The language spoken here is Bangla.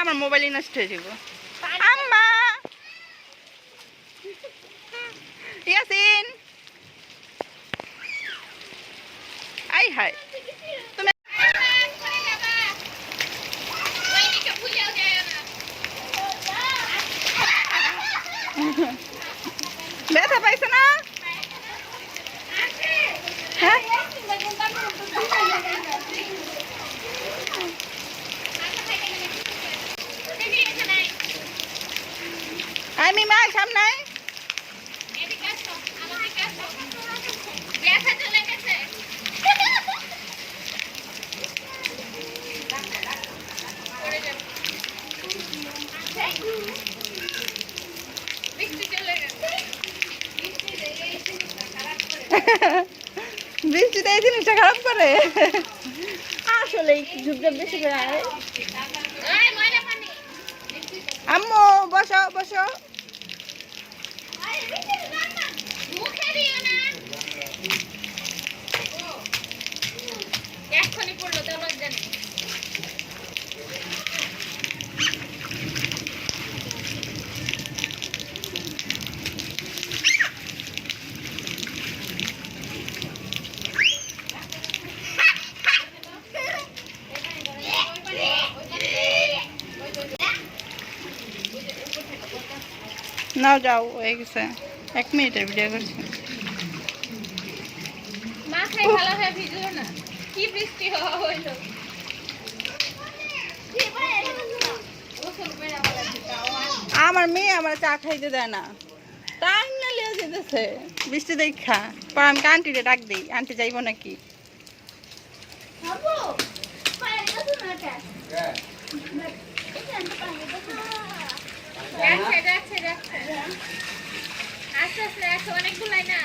আমার মোবাইলই নষ্ট হয়ে যাব। আম্মা ইয়াসিন আই হাই তুমি ব্যথা পাইছো না? হ্যাঁ আমি মা সামনে বৃষ্টিতে এই জিনিসটা খারাপ করে আসলে ঝুপঝাপ বেশি করে আম্মু বসো বসো এক্ষুনি পড়লো তো লজ্জা নেই। নাও যাও হয়ে গেছে 1 মিনিটের ভিডিও করছি মাথায় ভালো হয়ে ভিজলো না কি বৃষ্টি হইলো আমার মেয়ে আমার চা খাইতে দেয় না টাইম না লিয়ে যেতেছে বৃষ্টি দেখা পর আমি আন্টিরে ডাক দিই আন্টি যাইব নাকি আস্তে আস্তে অনেকগুলাই না